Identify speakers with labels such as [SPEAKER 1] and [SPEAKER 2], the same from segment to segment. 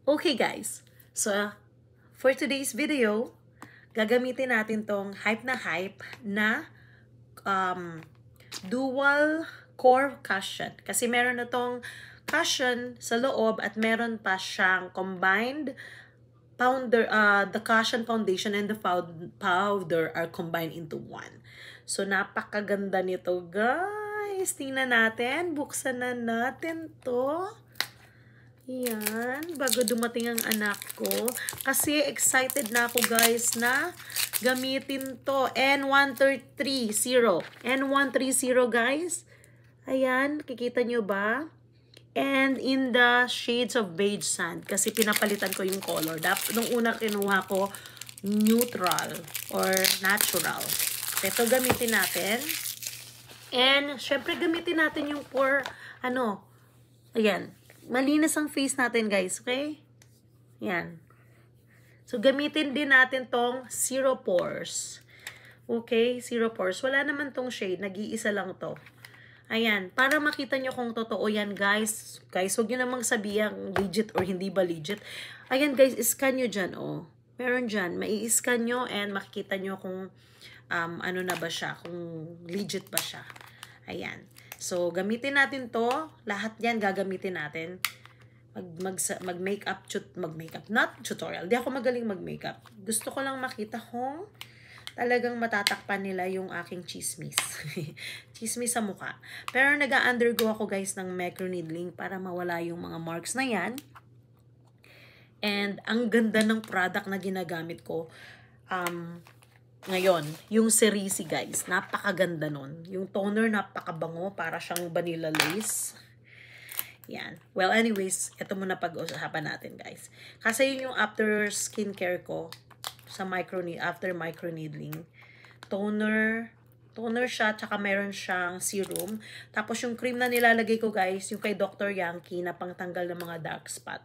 [SPEAKER 1] Okay guys, so for today's video, gagamitin natin tong hype na dual core cushion. Kasi meron na tong cushion sa loob at meron pa siyang combined powder, the cushion foundation and the powder are combined into one. So napakaganda nito guys. Tingnan natin, buksan na natin to. Yan, bago dumating ang anak ko. Kasi excited na ako guys na gamitin to. N1330. N130 guys. Ayan, kikita nyo ba? And in the shades of beige sand. Kasi pinapalitan ko yung color. Nung una kinuha ko, neutral or natural. Ito gamitin natin. And syempre gamitin natin yung ayan. Malinis ang face natin guys, okay? Yan. So, gamitin din natin tong Zero Pores. Okay? Zero Pores. Wala naman tong shade. Nag-iisa lang to. Ayan. Para makita nyo kung totoo yan, guys. Guys, huwag nyo namang sabihan legit or hindi ba legit. Ayan, guys. Scan nyo dyan, oh. Meron dyan. Mai-scan nyo and makikita nyo kung ano na ba siya. Kung legit ba siya. Ayan. So, gamitin natin to. Lahat yan gagamitin natin. Mag-makeup, not tutorial. Di ako magaling mag-makeup. Gusto ko lang makita kung talagang matatakpan nila yung aking chismis. Chismis sa mukha. Pero nag-undergo ako guys ng microneedling para mawala yung mga marks na yan. And ang ganda ng product na ginagamit ko. Ngayon, yung Cerisi guys, napakaganda nun. Yung toner napakabango, para siyang vanilla lace. Yan. Well, anyways, ito muna pag-usapan natin guys. Kasi yun yung after skincare ko sa after microneedling. Toner siya, tsaka meron siyang serum. Tapos yung cream na nilalagay ko guys, yung kay Dr. Yankee na pangtanggal ng mga dark spot.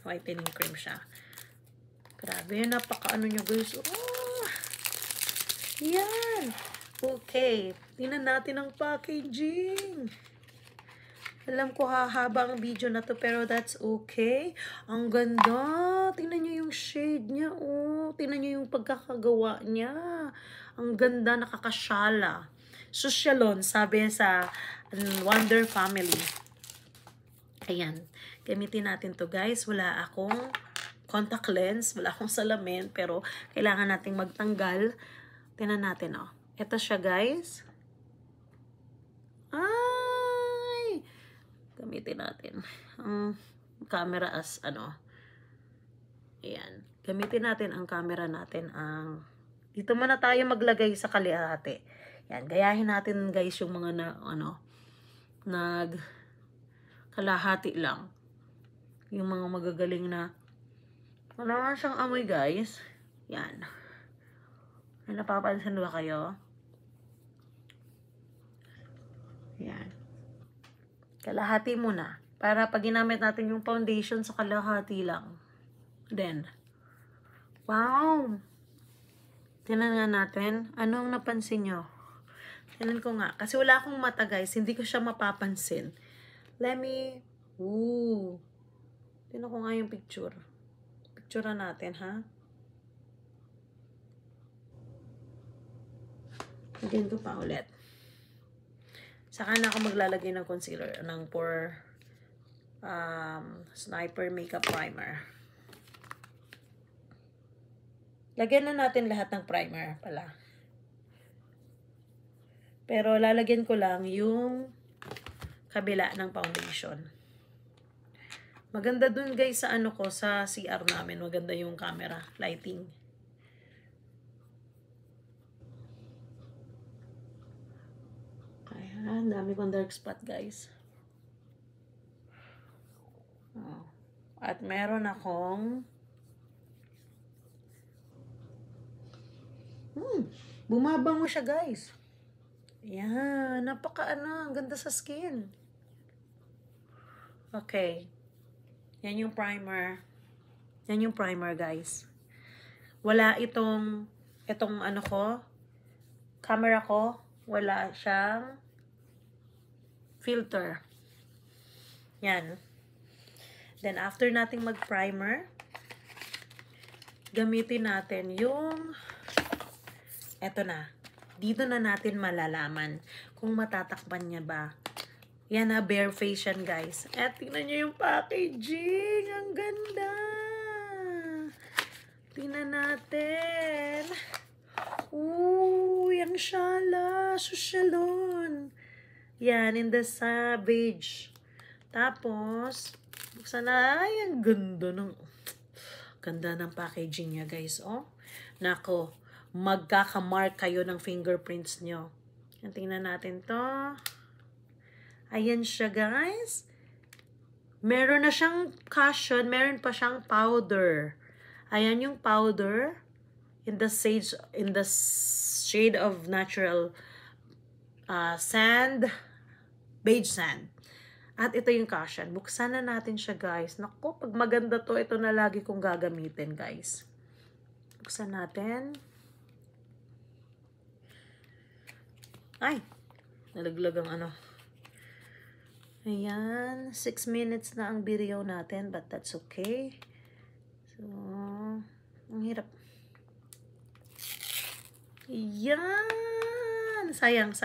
[SPEAKER 1] Whitening cream siya. Grabe, napaka-ano nyo guys. Oh! Yan! Okay. Tingnan natin ang packaging. Alam ko hahaba ang video na to, pero that's okay. Ang ganda. Tingnan nyo yung shade niya. Oh, tingnan nyo yung pagkakagawa niya. Ang ganda, nakakasyala. Sosyalon, sabi sa Wonder Family. Ayan. Gamitin natin to guys. Wala akong contact lens, wala akong salamin, pero kailangan nating magtanggal. Tingnan natin, oh. Ito siya, guys. Ay! Gamitin natin. Ang camera as, ayan. Gamitin natin ang camera natin. Dito muna tayo maglagay sa kalahati. Yan, gayahin natin, guys, yung mga kalahati lang. Yung mga magagaling na wala nga siyang amoy guys. Yan. May napapansin ba kayo? Yan. Kalahati muna. Para pag ginamit natin yung foundation sa kalahati lang. Then. Wow! Tingnan nga natin. Anong napansin nyo? Tingnan ko nga. Kasi wala akong mata guys. Hindi ko siya mapapansin. Tingnan ko nga yung picture. Picture natin, ha? Again ko pa ulit. Saka na ako maglalagay ng concealer ng Sniper Makeup Primer. Lagyan na natin lahat ng primer pala. Pero lalagyan ko lang yung kabila ng foundation. Maganda dun guys sa sa CR namin. Maganda yung camera, lighting. Ayan, dami kong dark spot guys. At meron akong bumabango siya guys. Ayan, ang ganda sa skin. Okay. Yan yung primer. Yan yung primer, guys. Wala itong camera ko, wala siyang filter. Yan. Then, after nating mag-primer, gamitin natin yung, eto na. Dito na natin malalaman kung matatakpan niya ba. Yan na, bare face yan, guys. At tingnan nyo yung packaging. Ang ganda. Tingnan natin. Ooh, yung shala. Susyalon. Yan, in the Savage. Tapos, buksan na. Ay, ang ganda ng packaging niya, guys. Oh, nako. Magkakamark kayo ng fingerprints nyo. Yan, tingnan natin to. Ayan siya, guys. Meron na siyang cushion. Meron pa siyang powder. Ayan yung powder. In the shade of natural sand. Beige sand. At ito yung cushion. Buksan na natin siya, guys. Naku, pag maganda to, ito na lagi kong gagamitin, guys. Buksan natin. Ay, nalaglag ang ano. Ayan, 6 minutes na ang video natin, but that's okay. So, ang hirap. Ayan, sayang.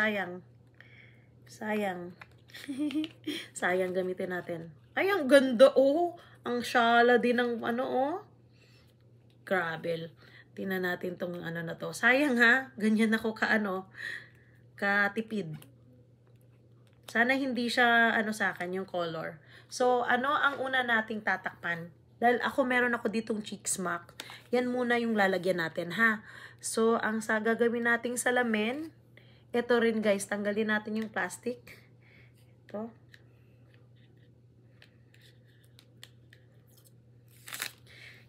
[SPEAKER 1] Sayang gamitin natin. Ay, ang ganda, oh. Ang shala din ng ano, oh. Grabe. Tingnan natin tong ano na to. Sayang, ha? Ganyan ako katipid. Sana hindi siya sa akin yung color. So, ano ang una nating tatakpan? Dahil meron ako ditong cheek smack. Yan muna yung lalagyan natin, ha? So, ang gagawin nating salamin, ito rin, guys, tanggalin natin yung plastic. Ito.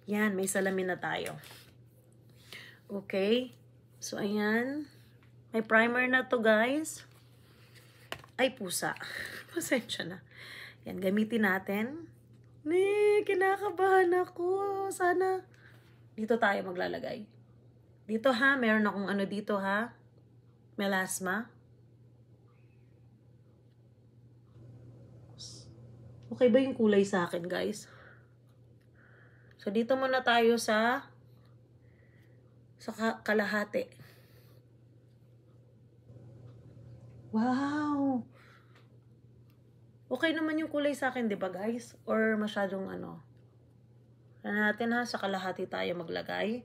[SPEAKER 1] Yan, may salamin na tayo. Okay. So, ayan. May primer na to, guys. Ay, pusa. Pasensya na. Yan, gamitin natin. Kinakabahan ako. Sana dito tayo maglalagay. Dito, ha. Meron akong dito, ha. Melasma. Okay ba yung kulay sa akin, guys? So, dito muna tayo sa kalahati. Wow! Okay naman yung kulay sa akin, di ba, guys? Or masyadong Ano natin, ha? Sa kalahati tayo maglagay.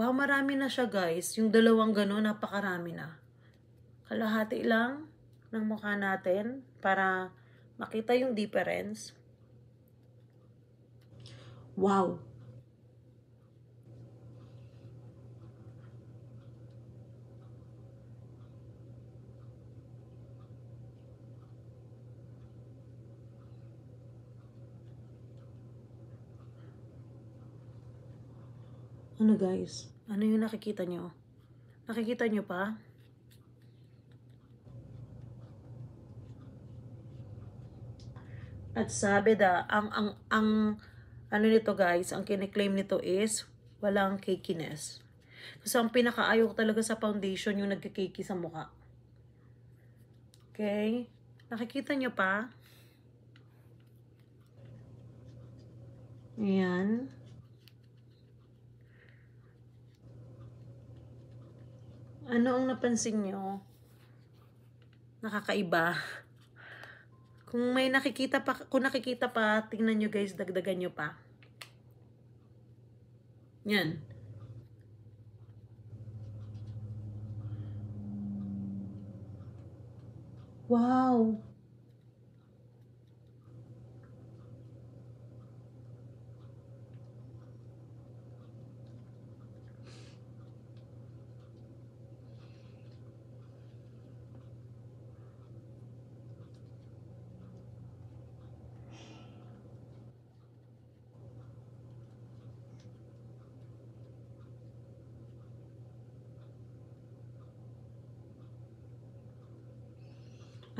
[SPEAKER 1] Wow, marami na siya, guys. Yung dalawang gano'n, napakarami na. Kalahati lang ng mukha natin para makita yung difference. Wow! Ano, guys? Ano yung nakikita nyo? Nakikita nyo pa? At sabi ang ano nito, guys, ang kiniklaim nito is walang cakiness. Kasi ang pinakaayaw ko talaga sa foundation yung nagkakakey sa mukha. Okay? Nakikita nyo pa? Ayan. Ano ang napansin nyo? Nakakaiba. Kung nakikita pa, tingnan nyo, guys, dagdagan nyo pa. Yan. Wow!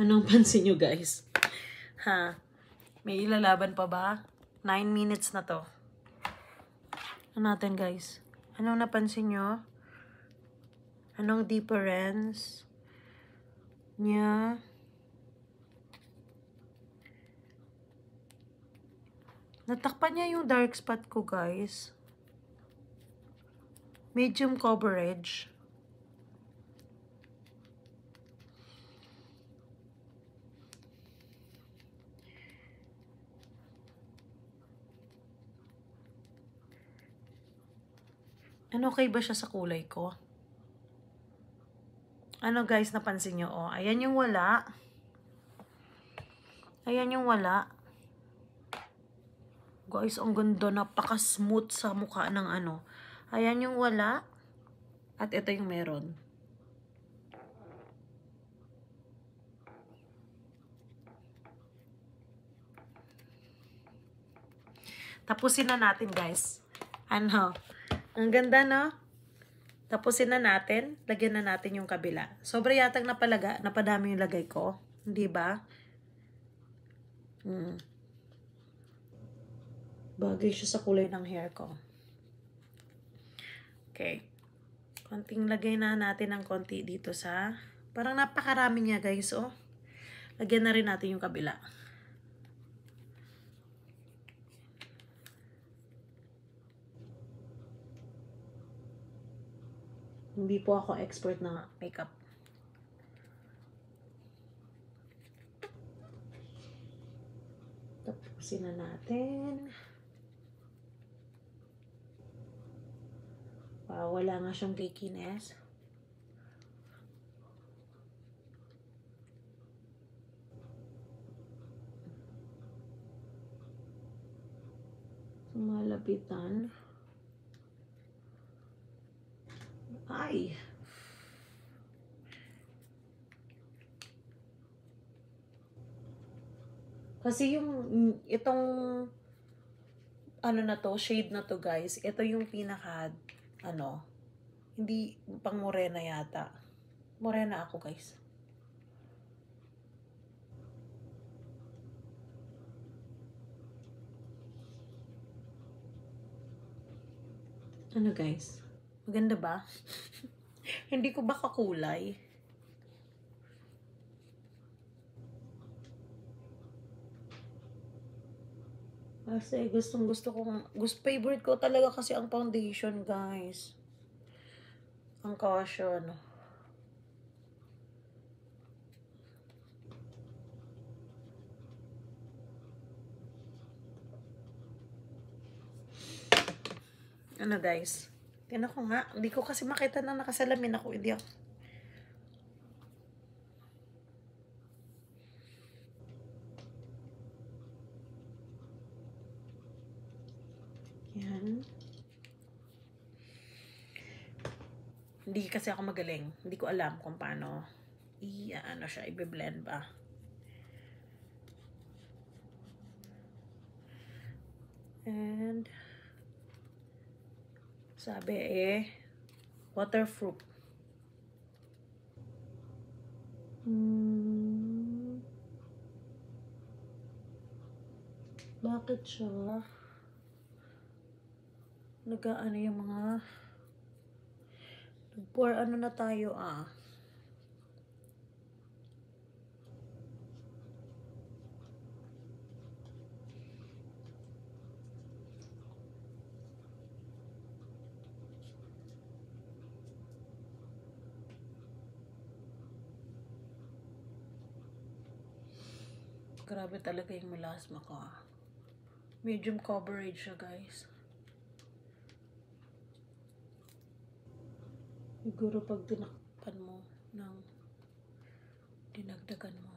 [SPEAKER 1] Anong pansin nyo, guys? Ha? May ilalaban pa ba? 9 minutes na to. Ano natin, guys? Anong napansin nyo? Anong difference niya? Natakpan niya yung dark spot ko, guys. Medium coverage. Ano, okay ba siya sa kulay ko? Ano guys, napansin nyo? Oh, ayan yung wala. Ayan yung wala. Guys, ang ganda. Napaka-smooth sa mukha ng ano. Ayan yung wala. At ito yung meron. Tapusin na natin guys. Ano? Ang ganda, no? Tapusin na natin. Lagyan na natin yung kabila. Sobra yatang napadami yung lagay ko. Hindi ba? Bagay siya sa kulay ng hair ko. Okay. Konting lagay na natin ng konti dito sa... Parang napakarami niya guys, oh. Lagyan na rin natin yung kabila. Hindi po ako expert na makeup. Tapusin na natin. Wow, wala nga siyang cakiness. Malapitan. Ay! Kasi itong ano na to, shade na to guys, ito yung pinaka, hindi pang morena yata. Morena ako guys. Ano guys? Maganda ba? Hindi ko ba kakulay? Kasi favorite ko talaga kasi ang foundation, guys. Ang caution. Ano, guys? Tingnan ko nga. Hindi ko kasi makita na nakasalamin ako. Hindi ako. Yan. Hindi kasi ako magaling. Hindi ko alam kung paano i-blend ba. And sabi waterproof. Bakit siya nag-ano yung mga nag-pour ano na tayo Grabe talaga yung melasma ko Medium coverage siya guys. Siguro pag tinakpan mo ng dinagdagan mo.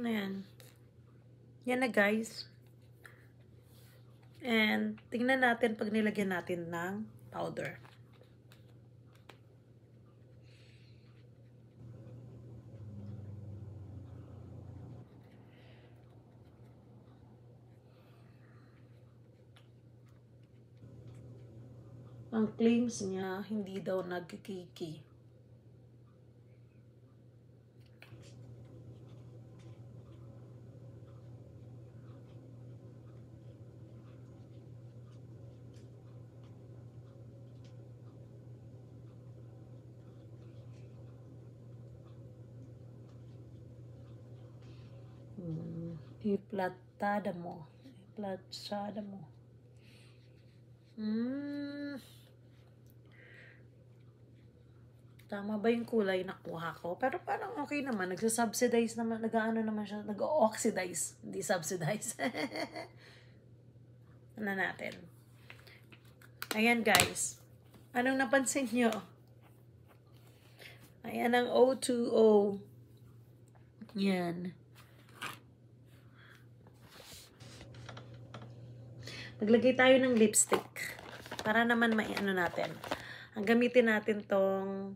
[SPEAKER 1] Ayan. Yan na guys. And tingnan natin pag nilagyan natin ng powder. Ang claims niya, hindi daw nagkikiki. Iplatada mo. Iplatada mo. Tama ba yung kulay na kuha ko? Pero parang okay naman. Nagsasubsidize naman. Nag-ano naman siya. Nag-oxidize. Hindi subsidize. Ano natin? Ayan guys. Anong napansin nyo? Ayan ang O2O. Yan. Naglagay tayo ng lipstick. Para naman ano natin. Ang gamitin natin tong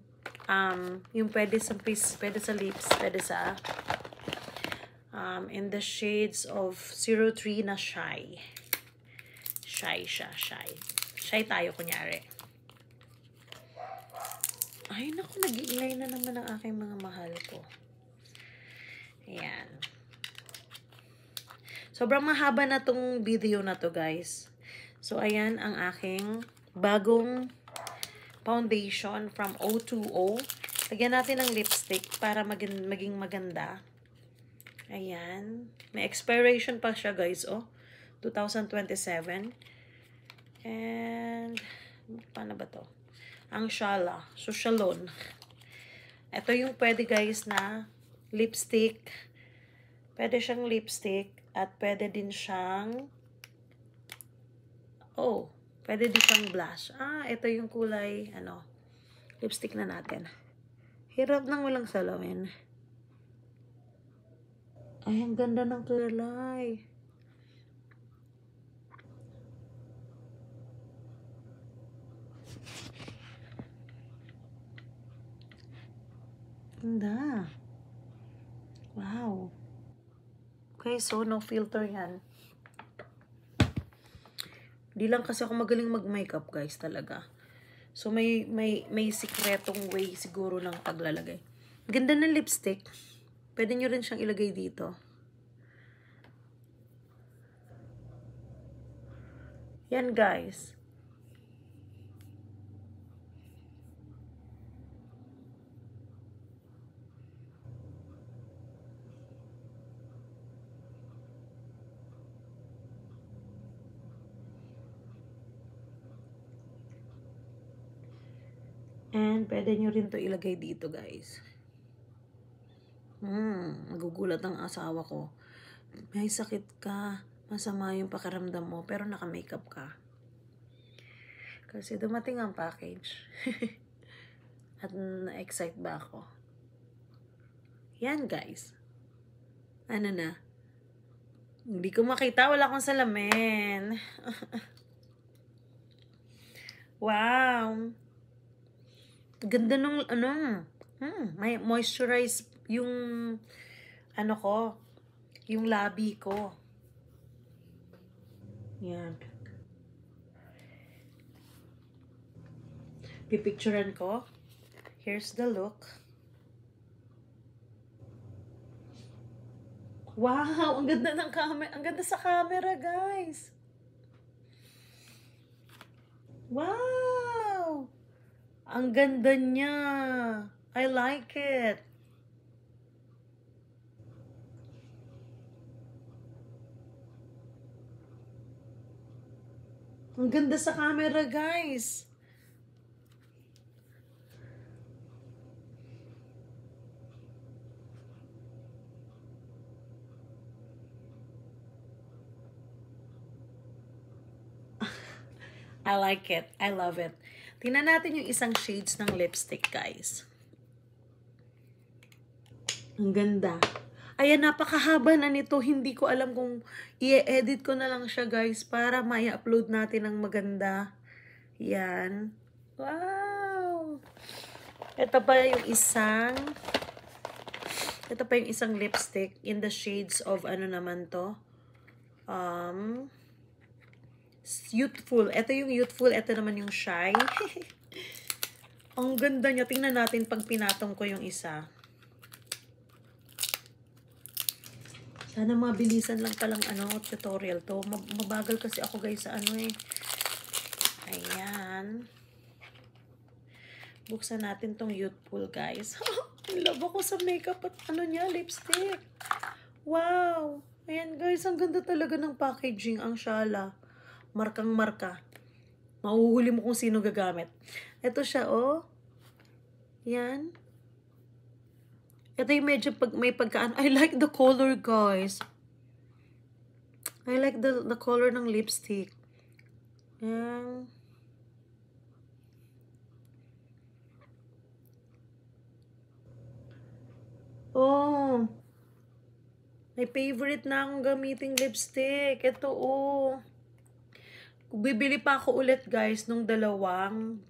[SPEAKER 1] yung pwede sa face, pwede sa lips, pwede sa in the shades of 03 na Shy. Shy siya, Shy. Shy tayo kunyari. Ay naku, nag-iingay na naman ang aking mga mahal ko. Ayan. Sobrang mahaba na tong video na to guys. So ayan ang aking bagong foundation from O2O. Lagyan natin ng lipstick para maging maganda. Ayan. May expiration pa siya guys, oh. 2027. And, paano ba to? Ang Shala. So, Shalon. Ito yung pwede guys na lipstick. Pwede siyang lipstick at pwede din siyang pwede din siyang blush. Ito yung kulay, lipstick na natin. Hirap nang walang salawin. Ay, ang ganda ng kulay. Ganda. Wow. Okay, so no filter yan. Di lang kasi ako magaling mag-makeup guys talaga. So may sikretong way siguro ng paglalagay. Ganda ng lipstick. Pwede nyo rin siyang ilagay dito. Yan guys. And pwede nyo rin to ilagay dito guys. Nagugulat ang asawa ko. May sakit ka. Masama yung pakiramdam mo. Pero naka-makeup ka. Kasi dumating ang package. At na-excite ba ako? Yan guys. Ano na? Hindi ko makita. Wala akong salamin. Wow. Ganda nung may moisturize yung yung labi ko. Yan. Pipicturean ko. Here's the look. Wow, ang ganda ng camera. Ang ganda sa camera, guys. Wow. Ang ganda niya. I like it. Ang ganda sa camera, guys. I like it. I love it. Tingnan natin yung isang shades ng lipstick, guys. Ang ganda. Ayan, napakahaba na nito. Hindi ko alam kung i-edit ko na lang siya, guys, para ma-upload natin ng maganda. Yan. Wow! Ito pa yung isang lipstick in the shades of ano naman to? Youthful. Ito yung youthful. Ito naman yung shy. Ang ganda niya. Tingnan natin pag pinatong ko yung isa. Sana mabilisan lang palang tutorial to. Mabagal kasi ako guys sa Ayan. Buksan natin tong youthful guys. Love ako sa makeup at lipstick. Wow. Ayan guys, ang ganda talaga ng packaging. Ang Shala. Markang-marka. Mahuhuli mo kung sino gagamit. Ito siya, oh. Yan. Ito yung medyo may pagkaan. I like the color, guys. I like the color ng lipstick. Yan. Oh. May favorite na akong gamiting lipstick. Ito, oh. Bibili pa ako ulit, guys, nung dalawang,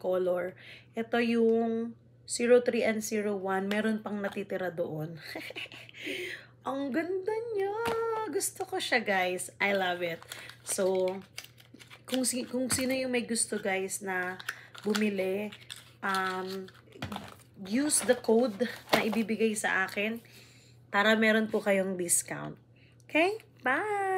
[SPEAKER 1] color. Ito yung 03 and 01. Meron pang natitira doon. Ang ganda niya. Gusto ko siya, guys. I love it. So, kung sino yung may gusto, guys, na bumili, use the code na ibibigay sa akin para meron po kayong discount. Okay? Bye!